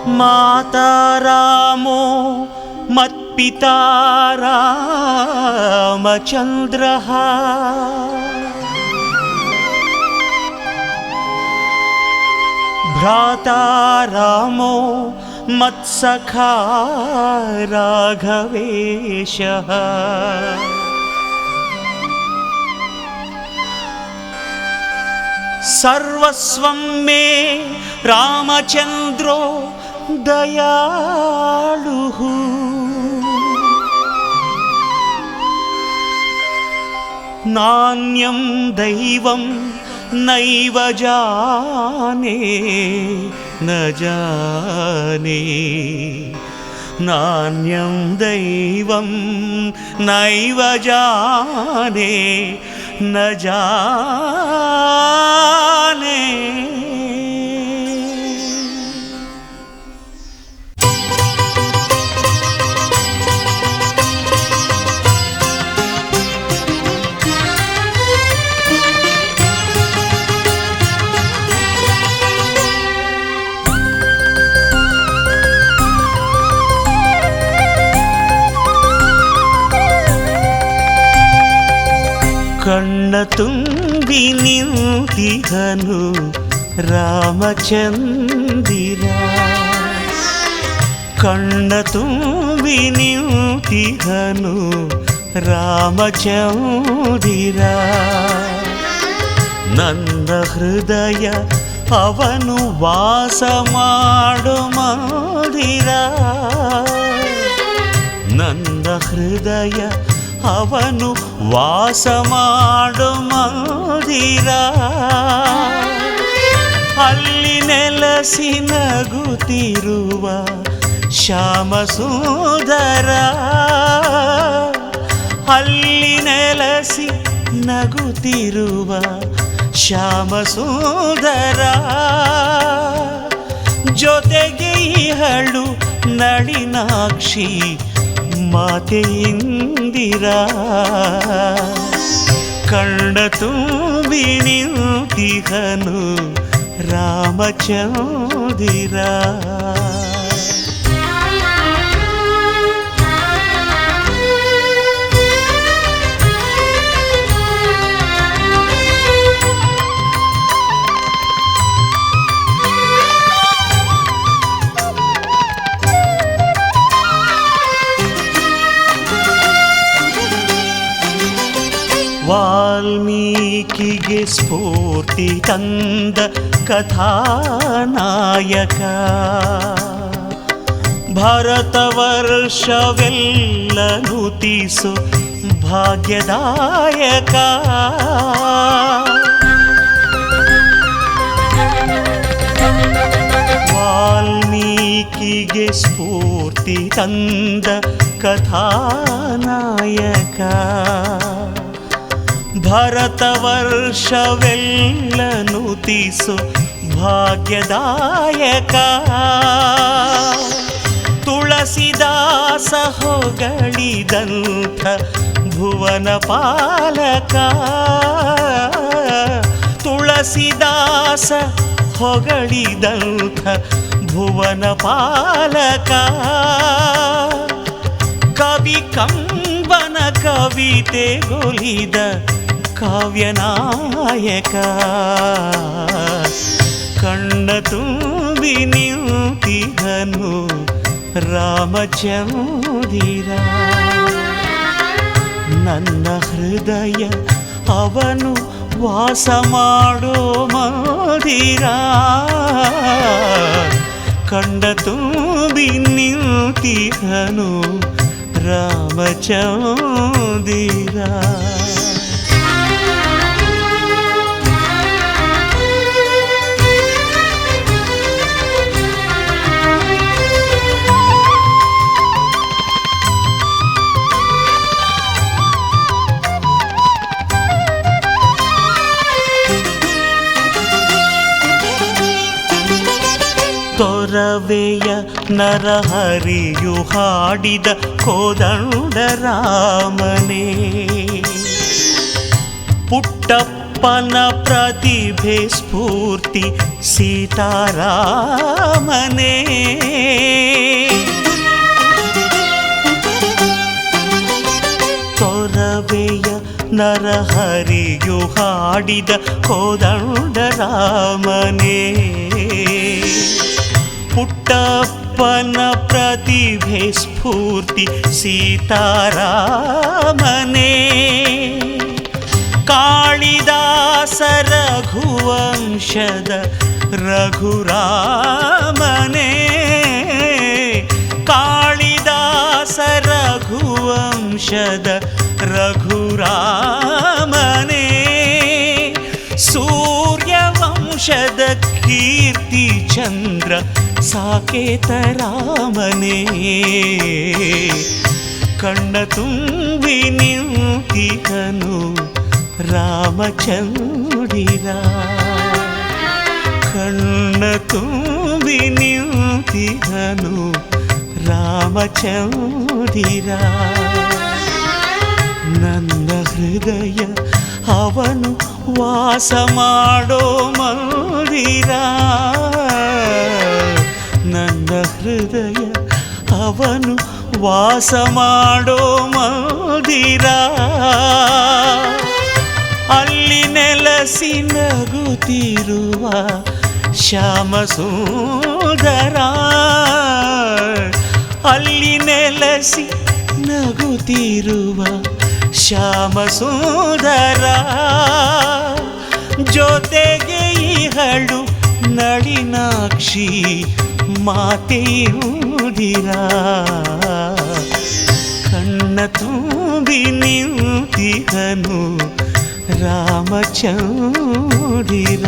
ಮಾತಾ ರಾಮೋ ಮತ್ಪಿತಾ ರಾಮಚಂದ್ರಃ ಭ್ರಾತಾ ರಾಮೋ ಮತ್ಸಖಾ ರಾಘವೇಶಃ ಸರ್ವಸ್ವಂ ಮೇ ರಾಮಚಂದ್ರೋ ದಯಾಳುಃ ನಾನ್ಯಂ ದೈವಂ ನೈವ ಜಾನೆ ನ ಜಾನೆ ನಾನ್ಯಂ ದೈವಂ ನೈವ ಜಾನೆ ನ ಜಾನೆ. ಕಣ್ಣ ತುಂಬಿ ನಿಂತಿಹನು ರಾಮಚಂದಿರ, ಕಣ್ಣ ತುಂಬಿ ನಿಂತಿಹನು ರಾಮಚಂದಿರ. ನನ್ನ ಹೃದಯ ಅವನು ವಾಸ ಮಾಡು ಮಂದಿರ, ನನ್ನ ಹೃದಯ ಅವನು ವಾಸ ಮಾಡು ಮಂದಿರ. ಅಲ್ಲಿ ನೆಲಸಿ ನಗುತ್ತಿರುವ ಶ್ಯಾಮ ಸುಂದರ, ಅಲ್ಲಿ ನೆಲಸಿ ನಗುತ್ತಿರುವ ಶ್ಯಾಮ ಸುಂದರ. ಜೊತೆಗೆ ihಳು ನಳಿನಾಕ್ಷಿ ಮಾತೆ ಇಂದಿರ. ಕಣ್ಣ ತುಂಬಿ ನಿಂತಿಹನು ರಾಮಚಂದಿರ. ವಾಲ್ಮೀಕಿಗೆ ಸ್ಫೂರ್ತಿ ತಂದ ಕಥಾನಾಯಕ, ಭರತ ವರ್ಷವೆಲ್ಲ ನುತಿಸು ಭಾಗ್ಯದಾಯಕ. ವಾಲ್ಮೀಕಿಗೆ ಸ್ಫೂರ್ತಿ ತಂದ ಕಥಾನಾಯಕ, ಭರತ ವರ್ಷವೆಲ್ಲ ನುತಿಸು ಭಾಗ್ಯದಾಯಕ. ತುಳಸಿದಾಸ ಹೊಗಳಿದಂಥ ಭುವನ ಪಾಲಕ, ತುಳಸಿದಾಸ ಹೊಗಳಿದಂಥ ಭುವನ ಪಾಲಕ. ಕವಿ ಕಂಬನ ಕವಿತೆಗೊಲಿದ ಕಾವ್ಯನಾಯಕ. ಕಣ್ಣ ತುಂಬಿ ನಿಂತಿಹನು ರಾಮಚಂದಿರ. ನನ್ನ ಹೃದಯ ಅವನು ವಾಸ ಮಾಡೋ ಮಂದಿರ. ಕಣ್ಣ ತುಂಬಿ ನಿಂತಿಹನು ರಾಮಚಂದಿರ. ತೊರವೆಯ ನರಹರಿಯು ಹಾಡಿದ ಕೋದಂಡ ರಾಮನೇ, ಪುಟ್ಟಪ್ಪ ಪುಟ್ಟಪ್ಪನ ಪ್ರತಿಭೆ ಸ್ಫೂರ್ತಿ ಸೀತಾರಾಮನೇ. ತೊರವೆಯ ನರಹರಿಯು ಹಾಡಿದ ಕೋದಂಡರಾಮನೇ. ಪುಟ್ಟಪ್ಪನ ಪ್ರತಿಭೆ ಸ್ಫೂರ್ತಿ ಸೀತಾರಾಮನೇ. ಕಾಳಿದಾಸ ರಘುವಂಶದ ರಘುರಾಮನೇ. ಕಾಳಿದಾಸ ರಘುವಂಶದ ರಘುರಾಮನೇ. ಸೂರ್ಯವಂಶದ ಕೀರ್ತಿ ಚಂದ್ರ ಸಾಕೇತರಾಮನೇ. ಕಣ್ಣ ತುಂಬಿ ನಿಂತಿಹನು ರಾಮಚಂದ್ರಿರ. ಕಣ್ಣ ತುಂಬಿ ನಿಂತಿಹನು ರಾಮಚಂದ್ರಿರ. ನನ್ನ ಹೃದಯ ಅವನು ವಾಸ ಮಾಡೋ ಮಂದಿರ. ನನ್ನ ಹೃದಯ ಅವನು ವಾಸ ಮಾಡೋ ಮಂದಿರ. ಅಲ್ಲಿ ನೆಲಸಿ ನಗುತ್ತಿರುವ ಶ್ಯಾಮ ಸುಂದರ. ಅಲ್ಲಿ ನೆಲಸಿ ನಗುತ್ತಿರುವ ಶ್ಯಾಮ ಸುಂದರ. ಜೊತೆಗೆ ಇಹಳು ನಳಿನಾಕ್ಷಿ ಮಾತೆಯುದಿರ. ಕಣ್ಣ ತುಂಬಿ ನಿಂತಿಹನು ರಾಮಚಂದ್ರಿರ.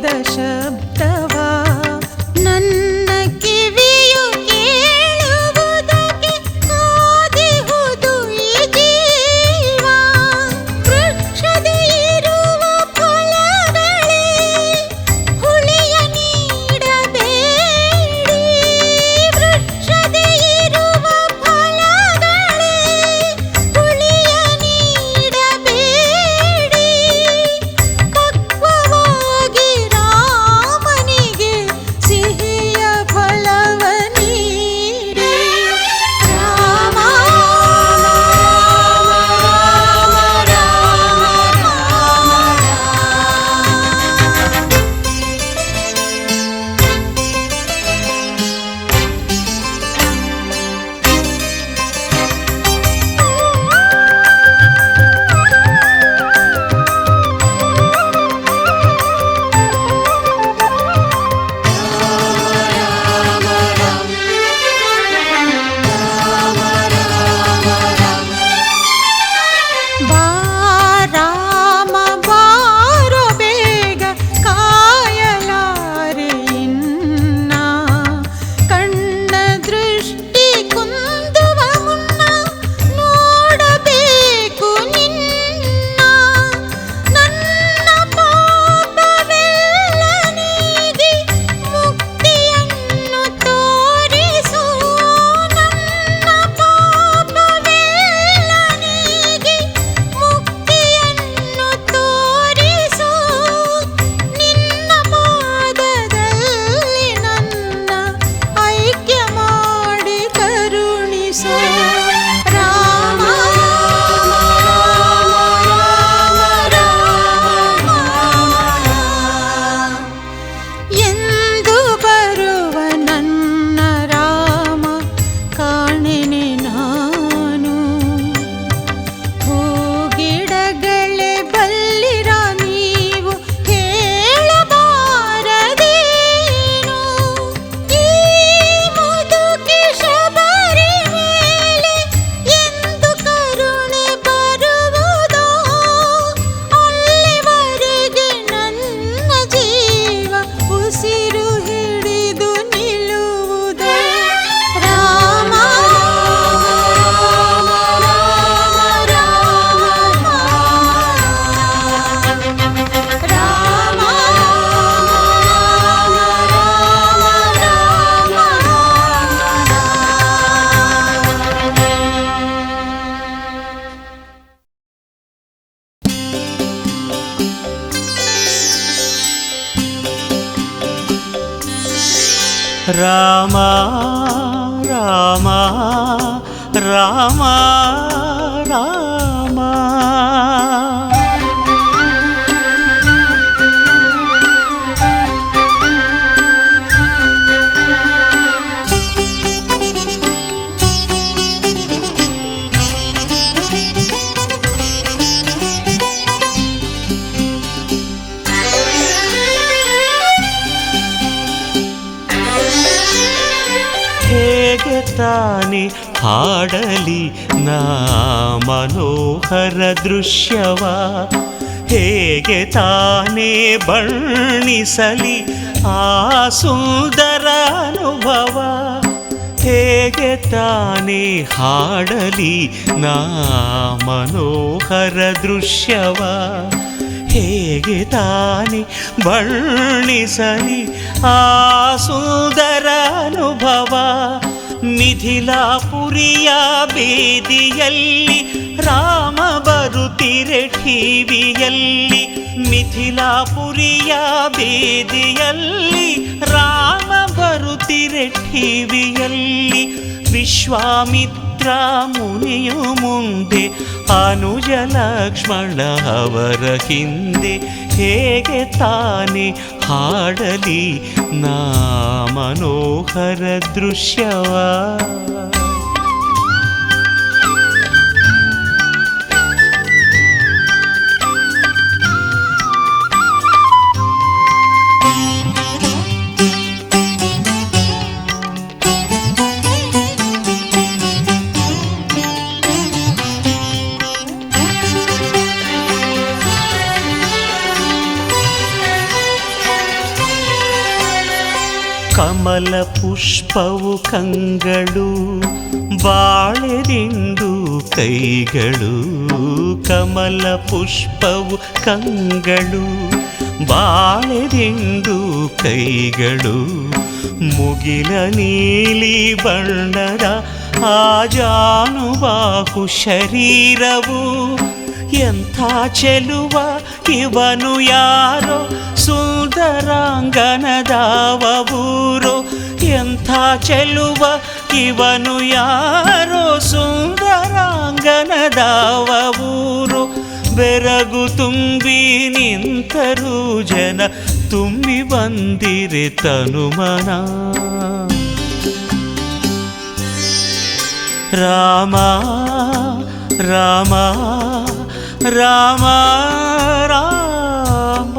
ವೇದ ಶಬ್ದವ ನನ್ನ ಕಿವಿಯು ಕೇಳುವುದಕ್ಕೆ ಕಾದಿಹುದು ಈ ಜೀವ. ವೃಕ್ಷದೇ ಇರುವ ಫಲಗಳೇ ಹುಳಿಯ ನೀಡಬೇಡಿ. ವೃಕ್ಷದೇ ಇರುವ ಫಲಗಳೇ ಹುಳಿಯ ನೀಡಬೇಡಿ. ಪಕ್ವವಾಗಿ ರಾಮನಿಗೆ ಸಿಹಿಯ ಫಲವ ನೀಡಿ. ರಾಮ ಬಾ ರಾಮ ಬಾರೋ ಬೇಗ ಕಾಯಲಾರೆ ಇನ್ನ. ಕಣ್ಣ ದೃಷ್ಟಿ ಕುಂದುವ ಮುನ್ನ ನೋಡಬೇಕು ನಿನ್ನ. ನನ್ನ ಪಾಪವೆಲ್ಲ ನೀಗಿ ಮುಕ್ತಿಯನ್ನು ತೋರಿಸು. ನನ್ನ ಪಾಪವೆಲ್ಲ ನೀಗಿ ಮುಕ್ತಿಯನ್ನು ತೋರಿಸು. ನಿನ್ನ ಪಾದದಲ್ಲಿ ನನ್ನ ಐಕ್ಯ ಮಾಡಿ ಕರುಣಿಸು. ರಾಮ ಎಂದು ಬರುವ ನನ್ನ ರಾಮ ಕಾಣೆನೆ ನಾನು. ಹೂಗಿಡಗಳೇ ಬಲ್ಲಿರ ನೀವು ಹೇಳಬಾರದೇನು. ಈ ಮುದುಕಿ ಶಬರಿ ಮೇಲೆ ಎಂದು ಕರುಣೆ ಬರುವುದೋ. ಅಲ್ಲಿವರೆಗೆ ನನ್ನ ಜೀವ ಉಸಿರು ಹಿಡಿದು ನಿಲ್ಲುವುದೋ. ರಾಮ ರಾಮ ರಾಮ ರಾಮ ರಾಮ. ಹೇಗೆ ತಾನೆ ಹಾಡಲಿ ನಾ ಮನೋಹರ ದೃಶ್ಯವ. ಹೇಗೆ ತಾನೇ ಬಣ್ಣಿಸಲಿ ಆ ಸುಂದರ ಅನುಭವ. ಹೇಗೆ ತಾನೇ ಹಾಡಲಿ ನಾ ಮನೋಹರ ದೃಶ್ಯವ. ಹೇಗೆ ತಾನೆ ಬಣ್ಣಿಸಲಿ ಆ ಸುಂದರ ಅನುಭವ. ಮಿಥಿಲಾಪುರಿಯ ಬೀದಿಯಲ್ಲಿ ರಾಮ ಬರುತ್ತಿರೆ ಟಿವಿಯಲ್ಲಿ. ಮಿಥಿಲಾಪುರಿಯ ಬೀದಿಯಲ್ಲಿ ರಾಮ ಬರುತ್ತಿರೆ ಟಿವಿಯಲ್ಲಿ. ವಿಶ್ವಾಮಿತ್ರ ಮುನಿಯು ಮುಂದೆ ಅನುಜ ಲಕ್ಷ್ಮಣ ಅವರ ಹಿಂದೆ. ಹೇಗೆ ತಾನೆ ಹಾಡಲಿ ನಾ ಮನೋಹರ ದೃಶ್ಯವ. ಕಮಲ ಪುಷ್ಪವು ಕಂಗಳು ಬಾಳೆದಿಂಡು ಕೈಗಳು. ಕಮಲ ಪುಷ್ಪವು ಕಂಗಳು ಬಾಳೆದಿಂಡು ಕೈಗಳು. ಮುಗಿಲ ನೀಲಿ ಬಣ್ಣದ ಆ ಜಾನುಬಾಹು ಶರೀರವು. ಎಂಥ ಚೆಲುವ ಇವನು ಯಾರೋ ಸುಂದರಾಂಗನದಾವ ಊರೋ. ಎಂಥ ಚೆಲುವ ಇವನು ಯಾರೋ ಸುಂದರಾಂಗನದಾವ ಊರೋ. ಬೆರಗು ತುಂಬಿ ನಿಂತರೂ ಜನ ತುಂಬಿ ಬಂದಿರೆ ತನುಮನ. ರಾಮ ರಾಮ ರಾಮ ರಾಮ.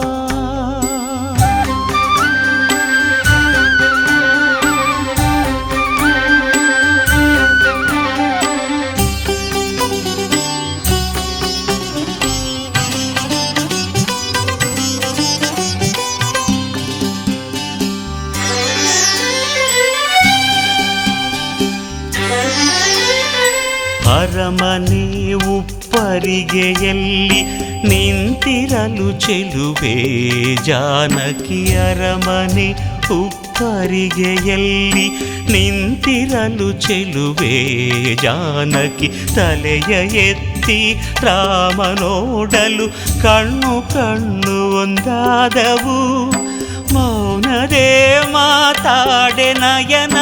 ಅರಮನೆ ಉಪ್ಪರಿಗೆಯಲ್ಲಿ ನಿಂತಿರಲು ಚೆಲುವೆ ಜಾನಕಿ. ಅರಮನೆ ಉಪ್ಪರಿಗೆಯಲ್ಲಿ ನಿಂತಿರಲು ಚೆಲುವೆ ಜಾನಕಿ. ತಲೆಯ ಎತ್ತಿ ರಾಮ ನೋಡಲು ಕಣ್ಣು ಕಣ್ಣು ಒಂದಾದವು. ಮೌನದೇ ಮಾತಾಡೆ ನಯನ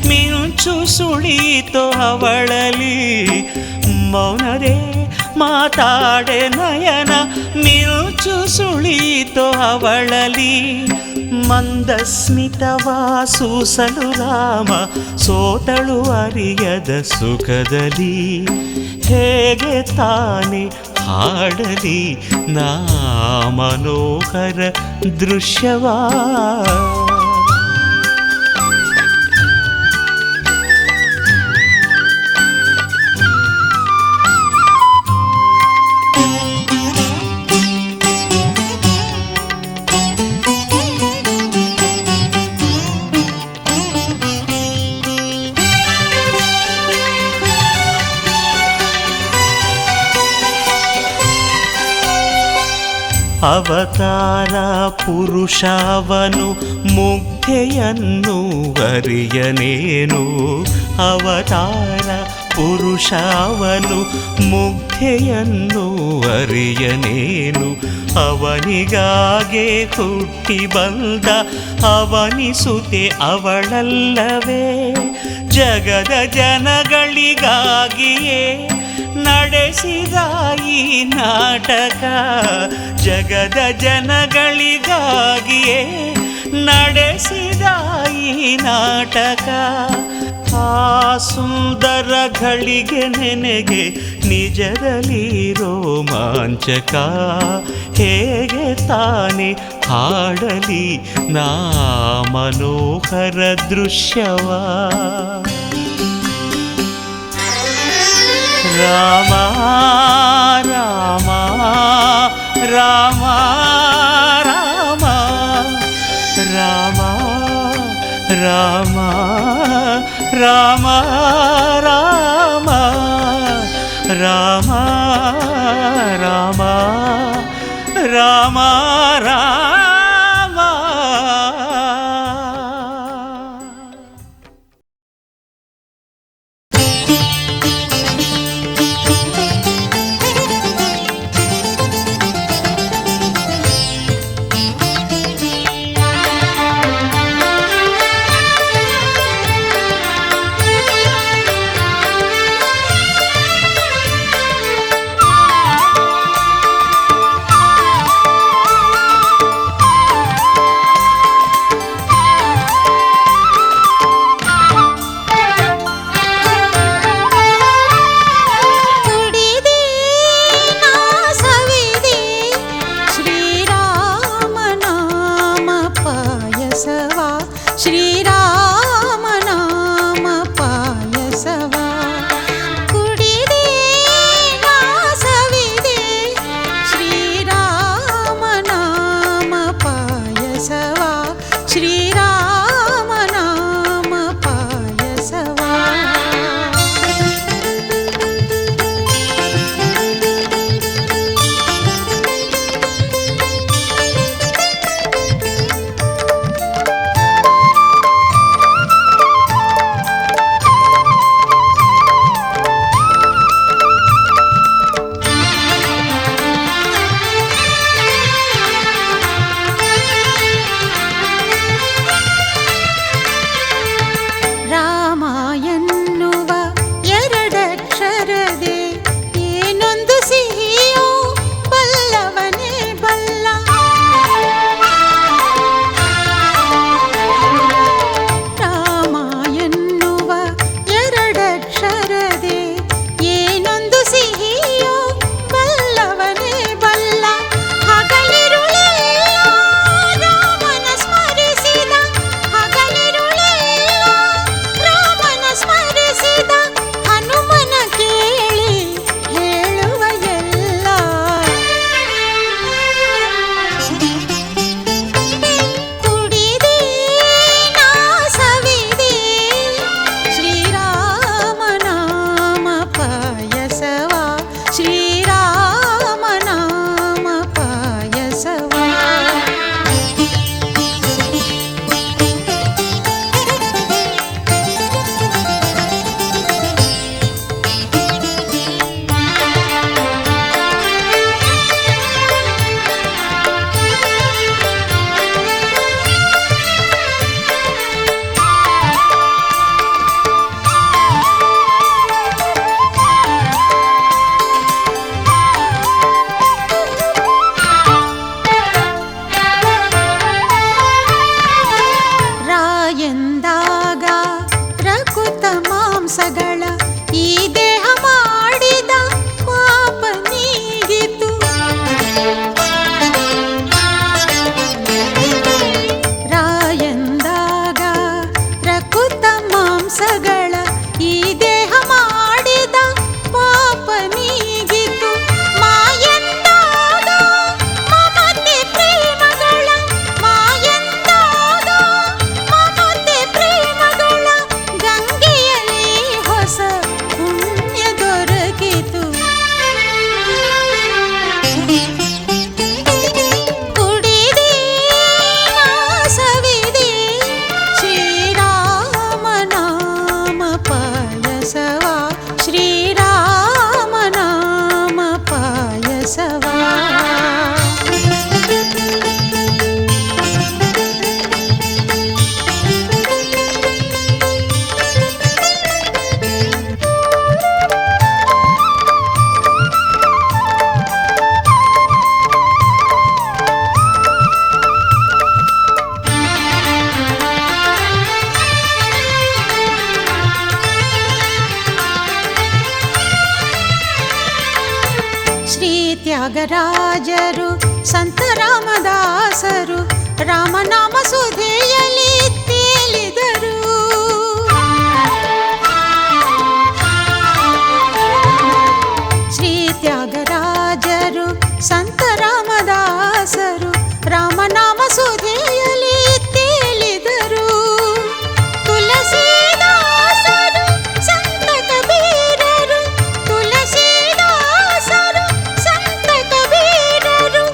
ಮಿಂಚು ಸುಳಿತೋ ಅವಳಲಿ. ಮೌನದೇ ಮಾತಾಡೆ ನಯನ ಮಿಂಚು ಸುಳಿತೋ ಅವಳಲಿ. ಮಂದಸ್ಮಿತವಾ ಸೂಸಲು ರಾಮ ಸೋತಳು ಅರಿಯದ ಸುಖದಲ್ಲಿ. ಹೇಗೆ ತಾನೆ ಹಾಡಲಿ ನಾ ಮನೋಹರ ದೃಶ್ಯವಾ. ಅವತಾರ ಪುರುಷವನು ಮುಗ್ಧೆಯನ್ನು ಅರಿಯನೇನು. ಅವತಾರ ಪುರುಷವನು ಮುಗ್ಧೆಯನ್ನು ಅರಿಯನೇನು. ಅವನಿಗಾಗೆ ಹುಟ್ಟಿ ಬಂದ ಅವನಿಸುತ್ತೆ ಅವಳಲ್ಲವೇ. ಜಗದ ಜನಗಳಿಗಾಗಿಯೇ ನಡೆಸಿದ ಈ ನಾಟಕ. ಜಗದ ಜನಗಳಿಗಾಗಿಯೇ ನಡೆಸಿದ ಈ ನಾಟಕ. ಆ ಸುಂದರ ಘಳಿಗೆ ನೆನೆಗೆ ನಿಜದಲ್ಲಿ ರೋಮಾಂಚಕ. ಹೇಗೆ ತಾನೆ ಹಾಡಲಿ ನಾ ಮನೋಹರ ದೃಶ್ಯವಾ. ರಾಮ ರಾಮ ರಾಮ ರಾಮ ರಾಮ ರಾಮ ರಾಮ ರಾಮ ರಾಮ ರಾಮ ರಾಮ ರಾಮ. ಶ್ರೀರಾಮ ತ್ಯಾಗರಾಜರು ಸಂತ ರಾಮದಾಸರು ರಾಮನಾಮ ಸುಧೆಯಲಿ ತೇಲಿದರು. ಶ್ರೀ ತ್ಯಾಗರಾಜರು ಸಂತ ರಾಮದಾಸರು ರಾಮನಾಮ ಸುಧೆಯಲಿ ತೇಲಿದರು. ತುಳಸಿದಾಸರು ಸಂತ ಕಬೀರರು ತುಳಸಿದಾಸರು ಸಂತ ಕಬೀರರು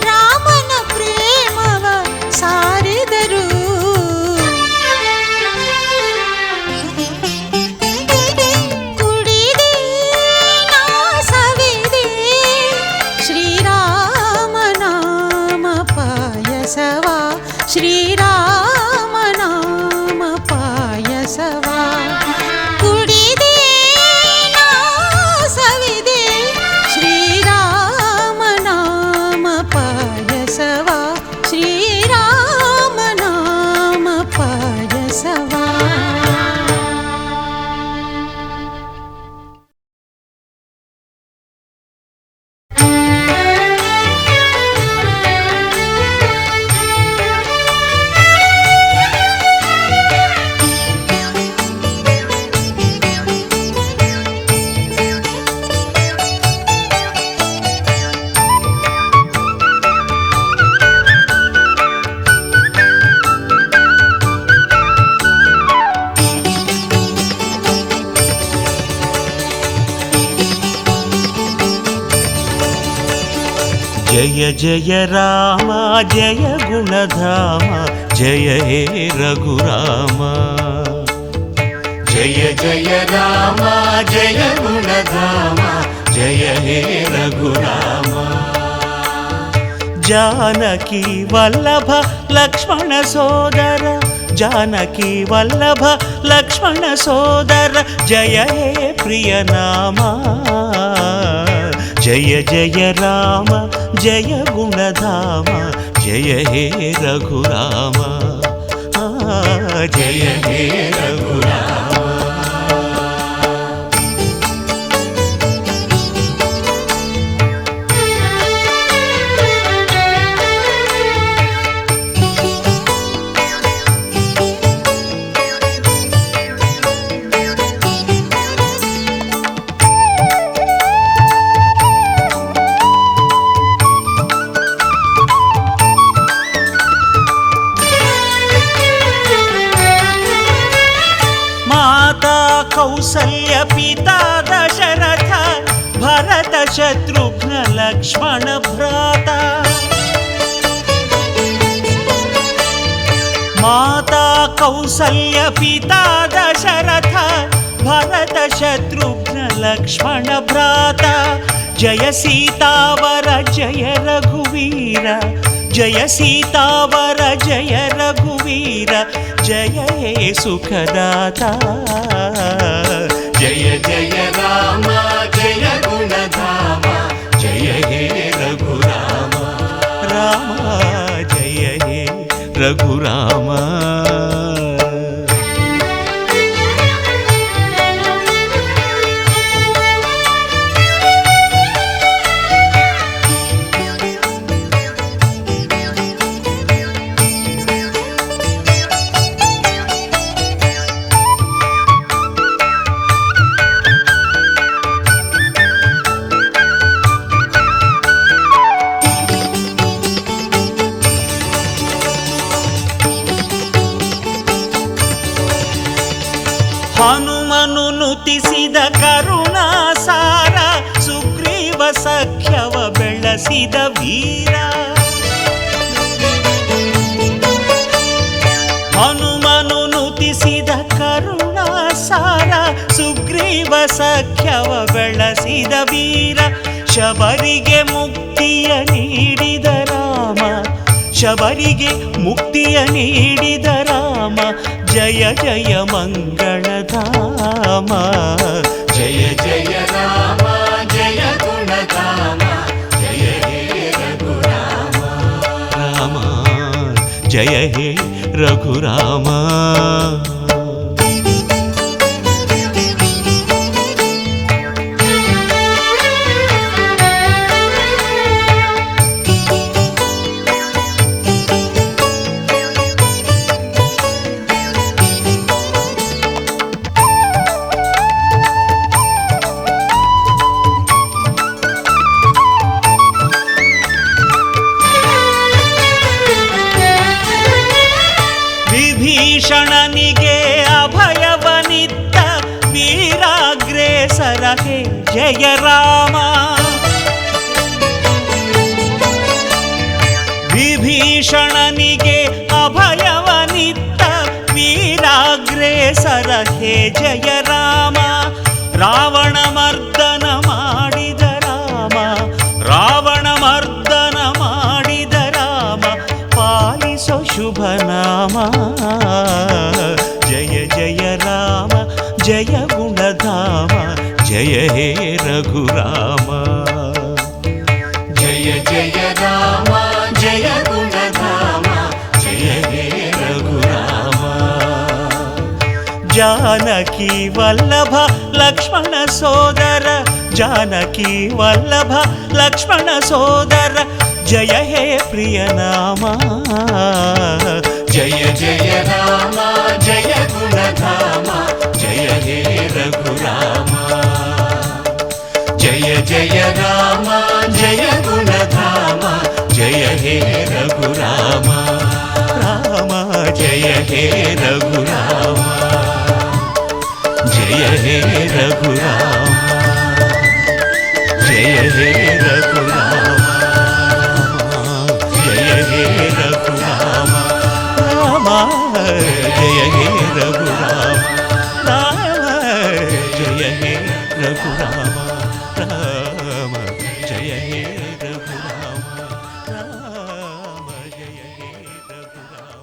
ರಾಮನ ಪ್ರೇಮವ ಸಾರಿದರು. ಕುಡಿದೆ ನಾ ಸವಿದೆ ಶ್ರೀರಾಮ ನಾಮ ಪಾಯಸವ ಶ್ರೀರಾಮ ನಾಮ ಪಾಯಸವ ಕುಡಿದೆ ನಾ ಸವಿದೆ ಶ್ರೀರಾಮ ನಾಮ ಪಾಯಸವ ಶ್ರೀರಾಮ ನಾಮ ಪಾಯಸವ. జయ జయ రామ జయ గుణధామ జయ హే రఘురామ. జయ జయ రామ జయ గుణధామ జయ హే రఘురామ. జానకి వల్లభ లక్ష్మణ సోదర జానకి వల్లభ లక్ష్మణ సోదర జయ హే ప్రియనామ. జయ జయ రామ జయ గుణధామ జయ హే రఘురామ. జయ హే రఘురామ. కౌసల్య పితా దశరథ భరత శత్రుఘ్న లక్ష్మణ భ్రాత. మాతా కౌసల్య పితా దశరథ భరత శత్రుఘ్న లక్ష్మణ భ్రాత. జయ సీతావర జయ రఘువీర జయ సీతావర జయ రఘువీర జయ హే సుఖదాత. జయ జయ రామ జయ గుణధామ జయ హే రఘురామ. రామ జయ హే రఘురామ. ಹನುಮನು ನುತಿಸಿದ ಕರುಣಾಸಾರ ಸುಗ್ರೀವ ಸಖ್ಯವ ಬೆಳೆಸಿದ ವೀರ. ಹನುಮನು ನುತಿಸಿದ ಕರುಣಾಸಾರ ಸುಗ್ರೀವ ಸಖ್ಯವ ಬೆಳೆಸಿದ ವೀರ. ಶಬರಿಗೆ ಮುಕ್ತಿಯ ನೀಡಿದ ರಾಮ ಶಬರಿಗೆ ಮುಕ್ತಿಯ ನೀಡಿದ ರಾಮ. ಜಯ ಜಯ ಮಂಗಳಧಾಮ. ಜಯ ಜಯ ರಾಮ ಜಯ ಗುಣಧಾಮ ಜಯ ಹೇ ರಘುರಾಮ. ರಾಮ ಜಯ ಹೇ ರಘುರಾಮ. ವಿಭೀಷಣನಿಗೆ ಅಭಯವನಿತ್ತ ವೀರಾಗ್ರೇಸರ ಹೇ ಜಯ ರಾಮ. ವಿಭೀಷಣನಿಗೆ ಅಭಯವನಿತ್ತ ವೀರಾಗ್ರೇಸರ ಹೇ ಜಯ ರಾಮ. ರಾವಣ ಮರ್ದನ ಮಾಡಿದ ರಾಮ, ರಾವಣ ಮರ್ದನ ಮಾಡಿದ ರಾಮ, ಪಾಲಿಸೋ ಶುಭ ನಾಮ. ಜಯ ಜಯ ರಾಮ ಜಯ ಗುಣಧಾಮ, ಜಯ ಹೇ ರಘುರಾಮ. ಜಯ ಜಯ ರಾಮ ಜಯ ಗುಣಧಾಮ, ಜಯ ಹೇ ರಘುರಾಮ. ಜಾನಕಿ ವಲ್ಲಭ ಲಕ್ಷ್ಮಣ ಸೋದರ, ಜಾನಕಿ ವಲ್ಲಭ ಲಕ್ಷ್ಮಣ ಸೋದರ, ಜಯ ಹೇ ಪ್ರಿಯ ನಾಮ. ಜಯ ಜಯ ರಾಮ ಜಯ ಗುಣಧಾಮ, ಜಯ ಹೇ ರಘುರಾಮ. ಜಯ ಜಯ ರಾಮ ಜಯ ಗುಣಧಾಮ, ಜಯ ಹೇ ರಘುರಾಮ. ರಾಮ ಜಯ ಹೇ ರಘುರಾಮ, ಜಯ ಹೇ ರಘುರಾಮ, ಜಯ ಹೇ ರಘುರಾಮ, ಜಯ ಹೇ ರಘುರಾಮ. ರಾಮ ಜಯ ಹೇ ರಘುರಾಮ, ರಾಮ ಜಯ ಹೇ ರಘುರಾಮ, ರಾಮ ಜಯ ಹೇ ರಘುರಾಮ, ರಾಮ ಜಯ ಹೇ ರಘುರಾಮ.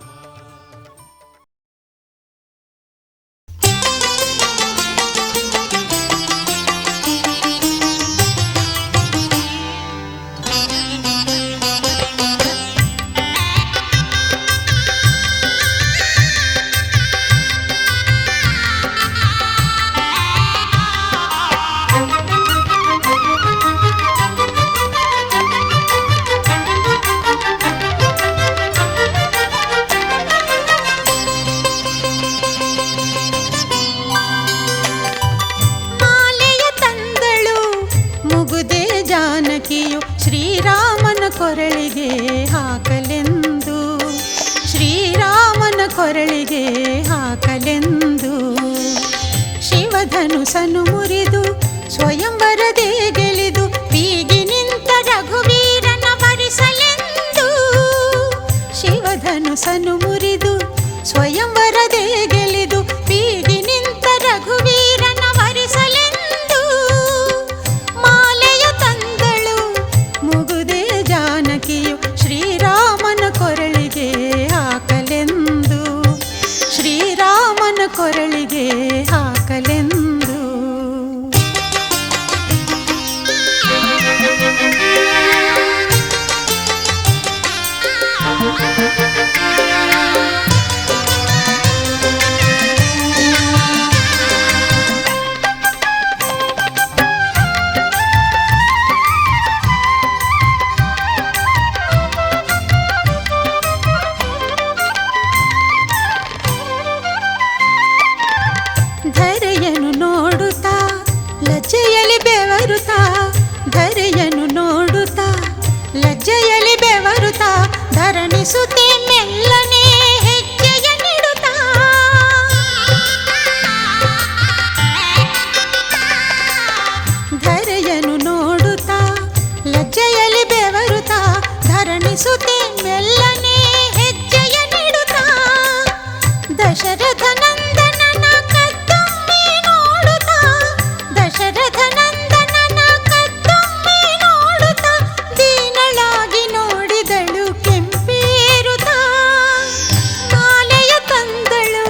ಮಾಲೆಯ ತಂದಳು ಮುಗುದೆ ಜಾನಕಿಯು, ಶ್ರೀರಾಮನ ಕೊರಳಿಗೆ ಹಾಕಲೆಂದು, ಶ್ರೀರಾಮನ ಕೊರಳಿಗೆ ಹಾಕಲೆಂದು. ಶಿವಧನುಸನು ಮುರಿದು ಸ್ವಯಂವರದೇ ಗೆಳಿದು, ಬೀಗಿ ನಿಂತ ರಘುವೀರನ ವರಿಸಲೆಂದು. ಶಿವಧನುಸನು ಮುರಿದು ಸ್ವಯಂವರದೇ ಗೆಳಿದು, ಬೀಗಿ ನಿಂತ ರಘುವೀರನ ವರಿಸಲೆಂದು. ಮಾಲೆಯ ತಂದಳು ಮುಗುದೆ ಜಾನಕಿಯು, ಶ್ರೀರಾಮನ ಕೊರಳಿಗೆ ಹಾಕಲೆಂದು, ಶ್ರೀರಾಮನ ಕೊರಳಿಗೆ ಹಾಕಲೆಂದು. ಧರೆಯನು ನೋಡುತ್ತಾ ಲಜ್ಜೆಯಲ್ಲಿ ಬೆವರುತ್ತಾ, ಧರೆಯನು ನೋಡುತ್ತಾ ಲಜ್ಜೆಯಲ್ಲಿ ಬೆವರುತ್ತಾ, ಧರಣಿಸುತ್ತೆ ಮೆಲ್ಲನೆ ಹೆಜ್ಜೆಯ ನೀಡುತ್ತಾ. ಧರೆಯನು ನೋಡುತ್ತಾ ಲಜ್ಜೆಯಲ್ಲಿ ಬೆವರುತ್ತಾ, ಧರಣಿಸುತ್ತೆ ಮೆಲ್ಲನೆ ಹೆಜ್ಜೆಯ ನೀಡುತ್ತಾ. ದಶರಥ ನಂದನನ ಕತ್ತೊಮ್ಮೆ ನೋಡುತ್ತಾ, ದಶರಥ ನಂದನನ ಕತ್ತೊಮ್ಮೆ ನೋಡುತ್ತಾ, ದೀನಳಾಗಿ ನೋಡಿದಳು ಕೆಂಪೇರುತ್ತಾ. ಮಾಲೆಯ ತಂದಳು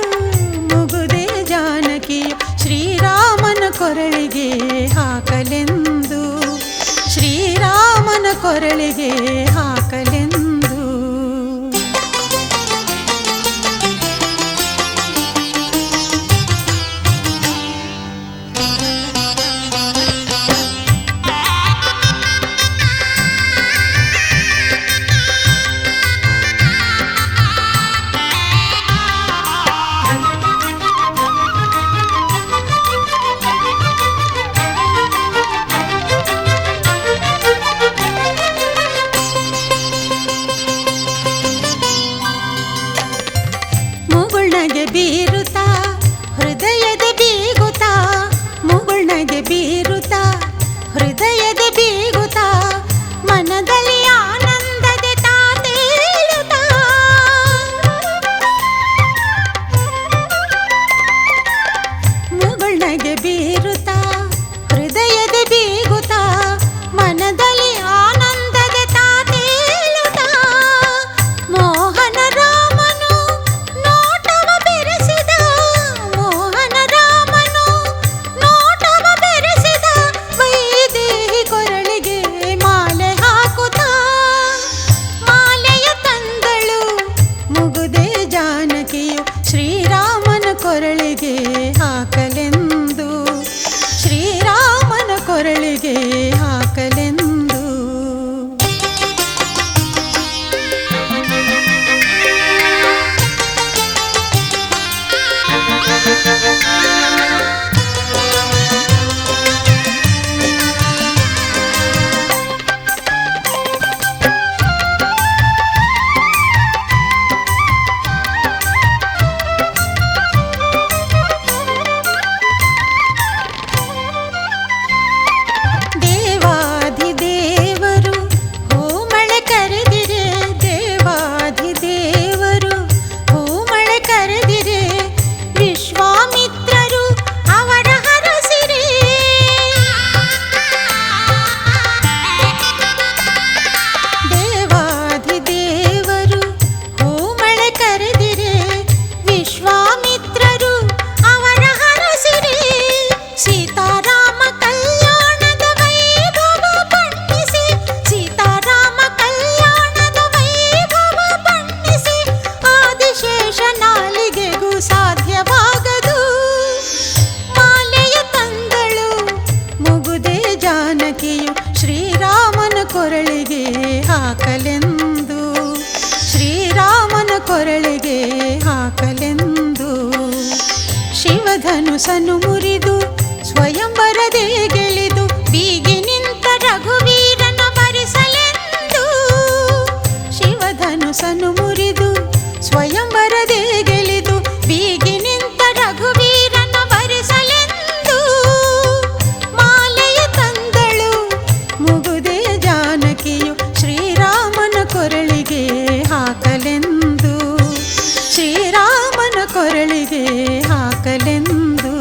ಮುಗುದೆ ಜಾನಕಿಯು, ಶ್ರೀರಾಮನ ಕೊರಳಿಗೆ ಹಾಕಲೆಂದು, ಶ್ರೀರಾಮನ ಕೊರಳಿಗೆ ಹಾಕಲೆಂದು. ಮುಗುಳ್ನಗೆ ಬೀರುತ್ತಾ ಹೃದಯದ ಬೀಗುತ್ತಾ ಮುಗುಳ್ನಗೆ ಬೀರುತ್ತಾ ಹೃದಯದ ಬೀಗುತ್ತಾ ಮನದಲ್ಲಿ ಆನಂದದ ತಾತೇಳುತ್ತಾ ಮುಗುಳ್ನಗೆ ಬೀರುತ್ತಾ ಹೃದಯದ ಬೀಗುತ್ತಾ ಮನದಲ್ಲಿ ಆನಂದದ ತಾತೇಳುತ್ತಾ ಮೋಹನ ರಾಮನು ನೋಟವ ಬೆರೆಸಿದ ಮೋಹನ ರಾಮನು ನೋಟವ ಬೆರೆಸಿದ ವೈದೇಹಿ ಕೊರಳಿಗೆ ಮಾಲೆ ಹಾಕುತ್ತಾ ಮಾಲೆಯ ತಂದಳು ಮುಗುದೆ ಜಾನಕಿಯು ಶ್ರೀರಾಮನ ಕೊರಳಿಗೆ ಹಾಕಲೆಂದು ಶ್ರೀರಾಮನ ಕೊರಳಿಗೆ ಹಾಕಲೆಂದು ದೇವಾಧಿದೇವರು ಹೂಮಳೆ ಕರೆದಿರೆ ದೇವಾಧಿದೇವರು ಹೂಮಳೆ ಕರೆದಿರೆ ವಿಶ್ವಾಮಿತ್ರರು ಅವರ ಹರಸಿರೆ ದೇವಾಧಿದೇವರು ಹೂಮಳೆ ಕರೆದಿರೆ ವಿಶ್ವಾಮಿತ್ರರು ಅವರ ಹರಸಿರೆ ಸೀತಾರಾಮ ಕಲ್ಯಾಣದ ವೈಭವ ಬಣ್ಣಿಸಿ ಸೀತಾರಾಮ ಕಲ್ಯಾಣದ ವೈಭವ ಬಣ್ಣಿಸಿ ಆದಿಶೇಷ ನಾಲಿಗೆಗೂ ಸಾಧ್ಯವಾಗದು ಮಾಲೆಯ ತಂದಳು ಮುಗುದೆ ಜಾನಕಿಯು ಶ್ರೀರಾಮನ ಕೊರಳಿಗೆ ಹಾಕಲೆಂದು ಶ್ರೀರಾಮನ ಕೊರಳಿಗೆ ಹಾಕಲೆಂದು ಶಿವಧನುಸನು ಮುರಿದು ಸ್ವಯಂವರದೇ ಗೆಳಿದು ಬೀಗಿ ನಿಂತ ರಘುವೀರನ ವರಿಸಲೆಂದು ಶಿವಧನುಸನು ಮುರಿದು ಸ್ವಯಂವರದೇ ಗೆಳಿದು ಬೀಗಿ ನಿಂತ ರಘುವೀರನ ವರಿಸಲೆಂದು ಮಾಲೆಯ ತಂದಳು ಮುಗುದೆ ಜಾನಕಿಯು ಶ್ರೀರಾಮನ ಕೊರಳಿಗೆ ಹಾಕಲೆಂದು ಶ್ರೀರಾಮನ ಕೊರಳಿಗೆ ಹಾಕಲೆಂದು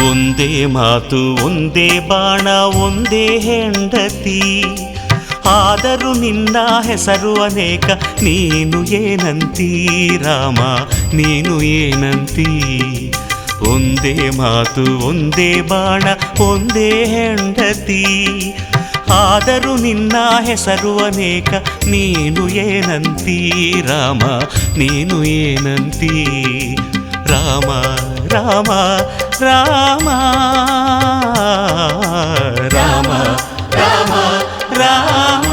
ಒಂದೇ ಮಾತು ಒಂದೇ ಬಾಣ ಒಂದೇ ಹೆಂಡತಿ ಆದರೂ ನಿನ್ನ ಹೆಸರು ಅನೇಕ ನೀನು ಏನಂತೀ ರಾಮ ನೀನು ಏನಂತೀ ಒಂದೇ ಮಾತು ಒಂದೇ ಬಾಣ ಒಂದೇ ಹೆಂಡತಿ ಆದರೂ ನಿನ್ನ ಹೆಸರು ಅನೇಕ ನೀನು ಏನಂತೀ ರಾಮ ನೀನು ಏನಂತೀ ರಾಮ ರಾಮ ರಾಮ ರಾಮ ರಾಮ ರಾಮ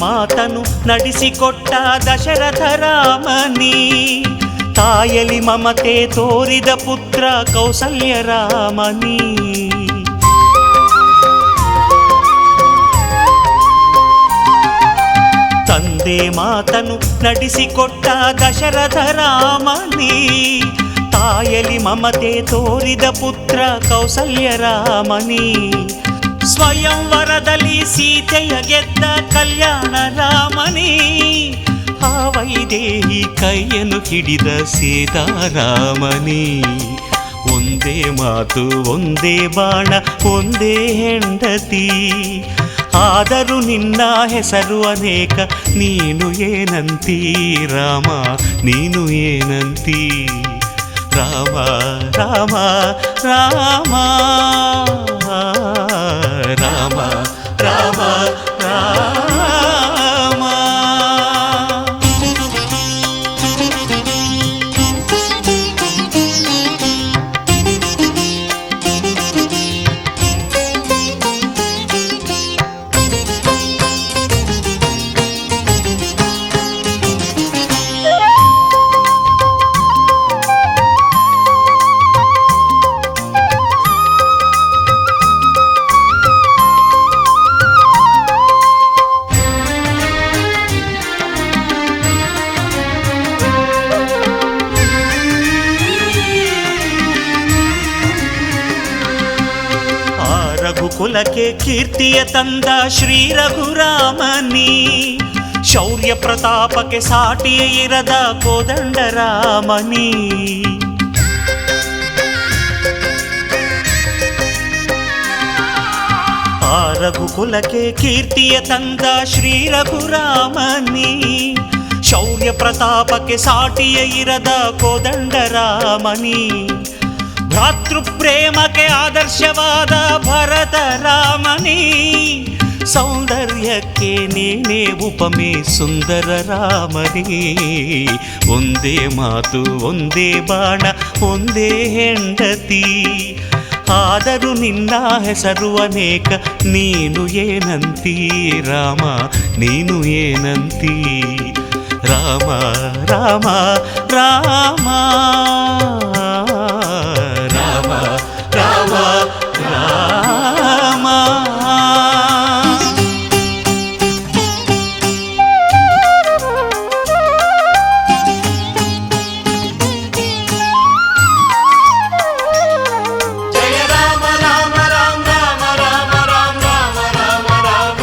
ಮಾತನು ನಡೆಸಿಕೊಟ್ಟ ದಶರಥ ರಾಮನಿ, ತಾಯಲಿ ಮಮತೆ ತೋರಿದ ಪುತ್ರ ಕೌಸಲ್ಯ ರಾಮನಿ. ತಂದೆ ಮಾತನು ನಡೆಸಿಕೊಟ್ಟ ದಶರಥ ರಾಮನಿ, ತಾಯಲಿ ಮಮತೆ ತೋರಿದ ಪುತ್ರ ಕೌಸಲ್ಯ ರಾಮನಿ. ಸ್ವಯಂವರದಲ್ಲಿ ಸೀತೆಯ ಗೆದ್ದ ಕಲ್ಯಾಣ ರಾಮನಿ, ಆ ವೈದೇಹಿ ಕೈಯನ್ನು ಹಿಡಿದ ಸೀತಾರಾಮನಿ. ಒಂದೇ ಮಾತು ಒಂದೇ ಬಾಣ ಒಂದೇ ಹೆಂಡತಿ, ಆದರೂ ನಿನ್ನ ಹೆಸರು ಅನೇಕ, ನೀನು ಏನಂತೀ ರಾಮ ನೀನು ಏನಂತೀ. ರಾಮ ರಾಮ ರಾಮ ರಾಮ ರಾಮ ರಾಮ. ರಘುಕುಲಕ್ಕೆ ಕೀರ್ತಿಯ ತಂದ ಶ್ರೀ ರಘುರಾಮನಿ, ಶೌರ್ಯ ಪ್ರತಾಪಕ್ಕೆ ಸಾಟಿಯೇ ಇರದ ಕೋದಂಡ ರಾಮನಿ. ಆ ರಘುಕುಲಕ್ಕೆ ಕೀರ್ತಿಯ ತಂದ ಶ್ರೀ ರಘುರಾಮನಿ, ಶೌರ್ಯ ಪ್ರತಾಪಕ್ಕೆ ಸಾಟಿಯೇ ಇರದ ಕೋದಂಡ ರಾಮನಿ. ಭ್ರಾತೃ ಪ್ರೇಮಕ್ಕೆ ಆದರ್ಶವಾದ ಭರತ ರಾಮನಿ, ಸೌಂದರ್ಯಕ್ಕೆ ನೀನೇ ಉಪಮೆ ಸುಂದರ ರಾಮನಿ. ಒಂದೇ ಮಾತು ಒಂದೇ ಬಾಣ ಒಂದೇ ಹೆಂಡತಿ, ಆದರೂ ನಿನ್ನ ಹೆಸರು ಅನೇಕ, ನೀನು ಏನಂತೀ ರಾಮ ನೀನು ಏನಂತೀ. ರಾಮ ರಾಮ ರಾಮ ರಾಮ ರಾಮ ರಾಮ. ಜಯ ರಾಮ ರಾಮ ರಾಮ ರಾಮ ರಾಮ ರಾಮ ರಾಮ ರಾಮ ರಾಮ.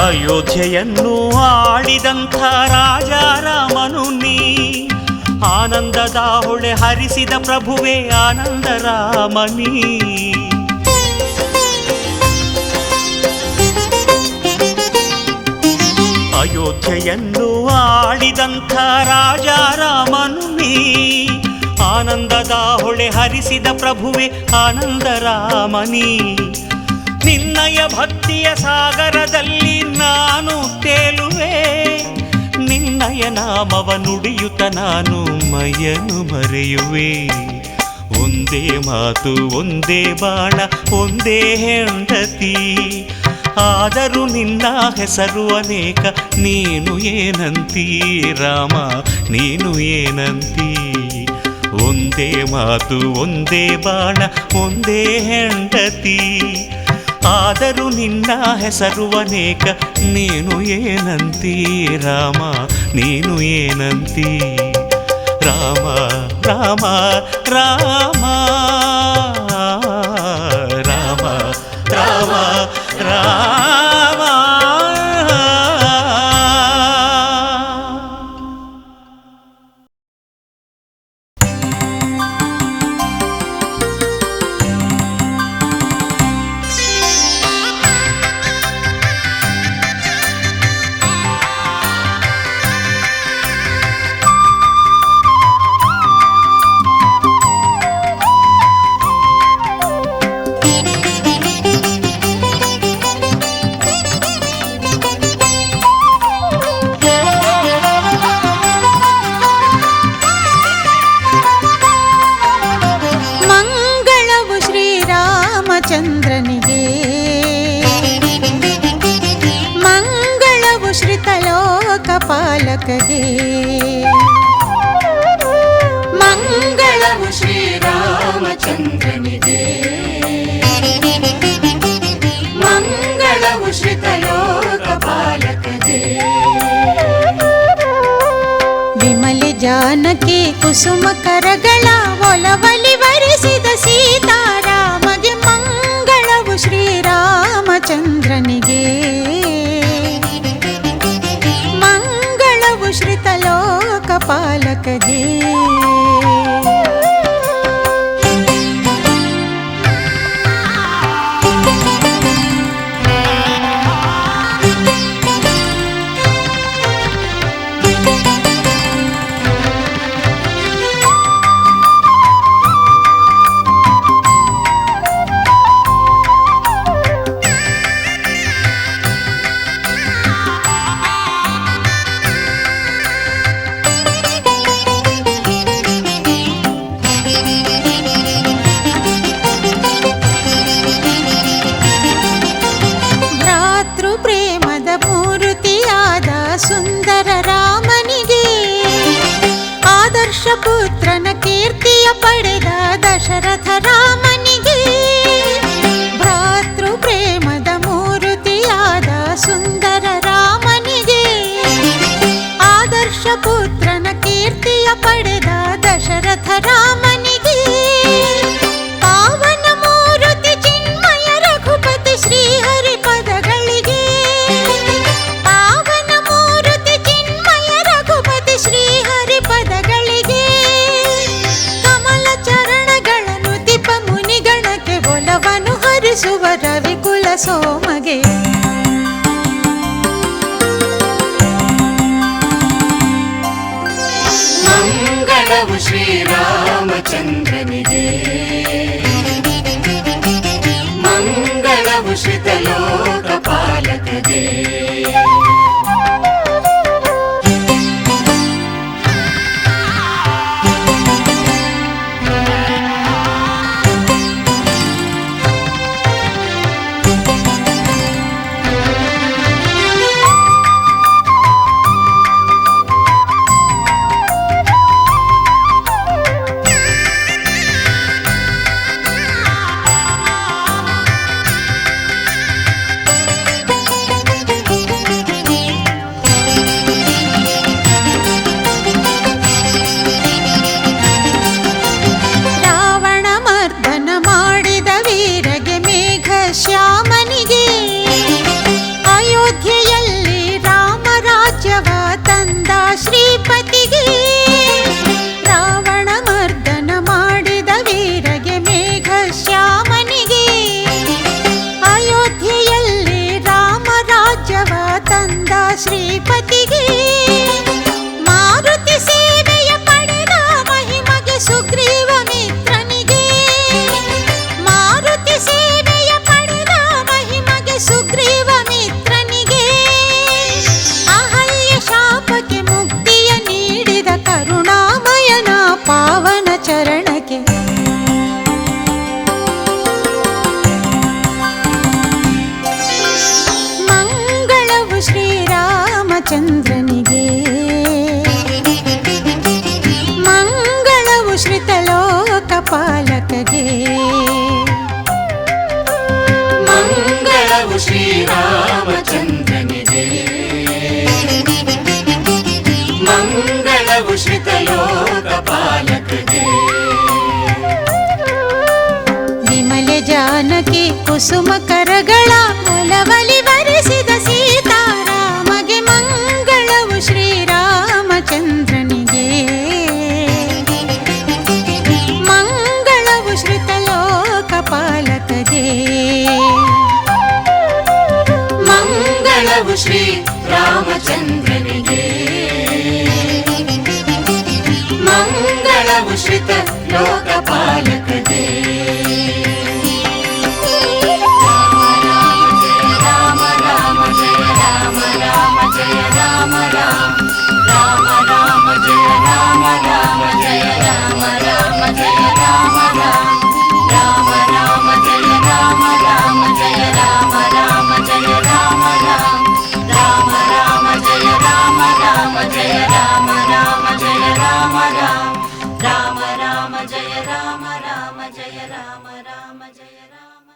ಅಯೋಧ್ಯೆಯನ್ನು ಆಳಿದಂಥ ರಾಜ ರಾಮನು ನೀ, ಆನಂದದ ಹೊಳೆ ಹರಿಸಿದ ಪ್ರಭುವೇ ಆನಂದ ರಾಮನಿ. ಅಯೋಧ್ಯೆಯನ್ನು ಆಳಿದಂಥ ರಾಜ ರಾಮನು ನೀ, ಆನಂದದ ಹೊಳೆ ಹರಿಸಿದ ಪ್ರಭುವೇ ಆನಂದ ರಾಮನಿ. ನಿನ್ನಯ ಭಕ್ತಿಯ ಸಾಗರದಲ್ಲಿ ನಾನು ತೇಲುವೆ, ನಿನ್ನಯ ನಾಮವ ನುಡಿಯುತ್ತ ನಾನು ಮೈಯನ್ನು ಮರೆಯುವೆ. ಒಂದೇ ಮಾತು ಒಂದೇ ಬಾಣ ಒಂದೇ ಹೆಂಡತಿ, ಆದರೂ ನಿನ್ನ ಹೆಸರು ಅನೇಕ, ನೀನು ಏನಂತೀ ರಾಮ ನೀನು ಏನಂತೀ. ಒಂದೇ ಮಾತು ಒಂದೇ ಬಾಣ ಒಂದೇ ಹೆಂಡತಿ, ಆದರೂ ನಿನ್ನ ಹೆಸರು ಅನೇಕ, ನೀನು ಏನಂತೀ ರಾಮ ನೀನು ಏನಂತೀ. ರಾಮ ರಾಮ ರಾಮ ರಾಮ ರಾಮ ರಾಮ. ಲೋಕಪಾಲಕಗೆ. ಮಂಗಳವು ಶ್ರೀರಾಮಚಂದ್ರನಿಗೆ, ಮಂಗಳವು ಶ್ರಿತ ಲೋಕಪಾಲಕಗೆ. ವಿಮಲೆ ಜಾನಕಿ ಕುಸುಮ ಕರಗಳ ಒಲವಲಿ ವರಿಸಿದ ಸೀತಾರಾಮಗೆ ಮಂಗಳವು ಶ್ರೀರಾಮಚಂದ್ರನಿಗೆ. ಮಂಗಳವು ಶ್ರಿತ ಲೋಕಪಾಲಕಗೆ. ಸುಂದರ ರಾಮನಿಗೆ ಆದರ್ಶ ಪುತ್ರನ ಕೀರ್ತಿಯ ಪಡೆದ ದಶರಥ ರಾಮನಿಗೆ. ಭ್ರಾತೃ ಪ್ರೇಮದ ಮೂರ್ತಿಯಾದ ಸುಂದರ ರಾಮನಿಗೆ ಆದರ್ಶ ಪುತ್ರನ ಕೀರ್ತಿಯ ಪಡೆದ ದಶರಥ ರಾಮನಿಗೆ. ಪಾವನ ಮೂರ್ತಿ ಚಿನ್ಮಯ ರಘುಪತಿ ಶ್ರೀಹರಿ ಪದಗಳಿಗೆ. ಶ್ರೀಹರಿ ಪದಗಳಿಗೆ ಕಮಲ ಚರಣಗಳನ್ನು ತಿಪ ಮುನಿಗಣಕ್ಕೆ ಒಲವನ್ನು ಹರಿಸುವ ರವಿಕುಲ ಸೋಮಗೆ. ಮಂಗಳವು ಶ್ರೀರಾಮಚಂದ್ರನಿಗೆ, ಮಂಗಳವು ಶ್ರಿತ ಲೋಕಪಾಲಕಗೆ. ಶ್ಯಾಮನಿಗೆ ಅಯೋಧ್ಯೆಯಲ್ಲಿ ರಾಮರಾಜ್ಯವ ತಂದ ಶ್ರೀಪತಿಗೆ. ರಾವಣ ಮರ್ದನ ಮಾಡಿದ ವೀರಗೆ ಮೇಘ ಶ್ಯಾಮನಿಗೆ ಅಯೋಧ್ಯೆಯಲ್ಲಿ ರಾಮರಾಜ್ಯವ ತಂದ ಶ್ರೀಪತಿಗೆ. ಮಾರುತಿ ಸೇವೆಯ ಪಡೆದ ಮಹಿಮಗೆ ಸುಗ್ರೀವ ಮಿತ್ರನಿಗೆ. ಮಾರುತಿ ಸೇವೆಯ ಪಡೆದ ಮಹಿಮಗೆ ಸುಗ್ರೀವ ಮಿತ್ರನಿಗೆ. ಅಹಲ್ಯ ಶಾಪಕ್ಕೆ ಮುಕ್ತಿಯ ನೀಡಿದ ಕರುಣಾಮಯನ ಪಾವನ ಚರಣಕ್ಕೆ. ಮಂಗಳವು ಶ್ರೀರಾಮಚಂದ್ರನಿಗೆ, ಮಂಗಳವು ಶ್ರಿತ ಲೋಕಪಾಲಕಗೆ. ಮಂಗಳವು ಶ್ರೀರಾಮಚಂದ್ರನಿಗೆ, ಮಂಗಳವು ಶ್ರಿತ ಲೋಕಪಾಲಕಗೆ. ವಿಮಲೆ ಜಾನಕಿ ಕುಸುಮ ಕರಗಳ ಒಲವಲಿ ವರಿಸಿದ ಸೀತಾರಾಮಗೆ ಮಂಗಳವು ಶ್ರೀರಾಮಚಂದ್ರನಿಗೆ. ಮಂಗಳವು ಶ್ರಿತ ಲೋಕಪಾಲಕಗೆ. ಮಂಗಳವು ಶ್ರೀ ರಾಮಚಂದ್ರನಿಗೆ, ಮಂಗಳವು ಶ್ರಿತ ಲೋಕಪಾಲಕಗೆ. ರಾಮ ರಾಮ ಜಯ ರಾಮ ರಾಮ ಜಯ ರಾಮ ರಾಮ ರಾಮ ರಾಮ ಜಯ ರಾಮ ರಾಮ ಜಯ ರಾಮ ರಾಮ ಜಯ ರಾಮ ರಾಮ ರಾಮ ರಾಮ ಜಯ ರಾಮ ರಾಮ ಜಯ ರಾಮ ರಾಮ ಜಯ ರಾಮ ರಾಮ ರಾಮ ರಾಮ ಜಯ ರಾಮ ರಾಮ ರಾಮ ಜಯ ರಾಮ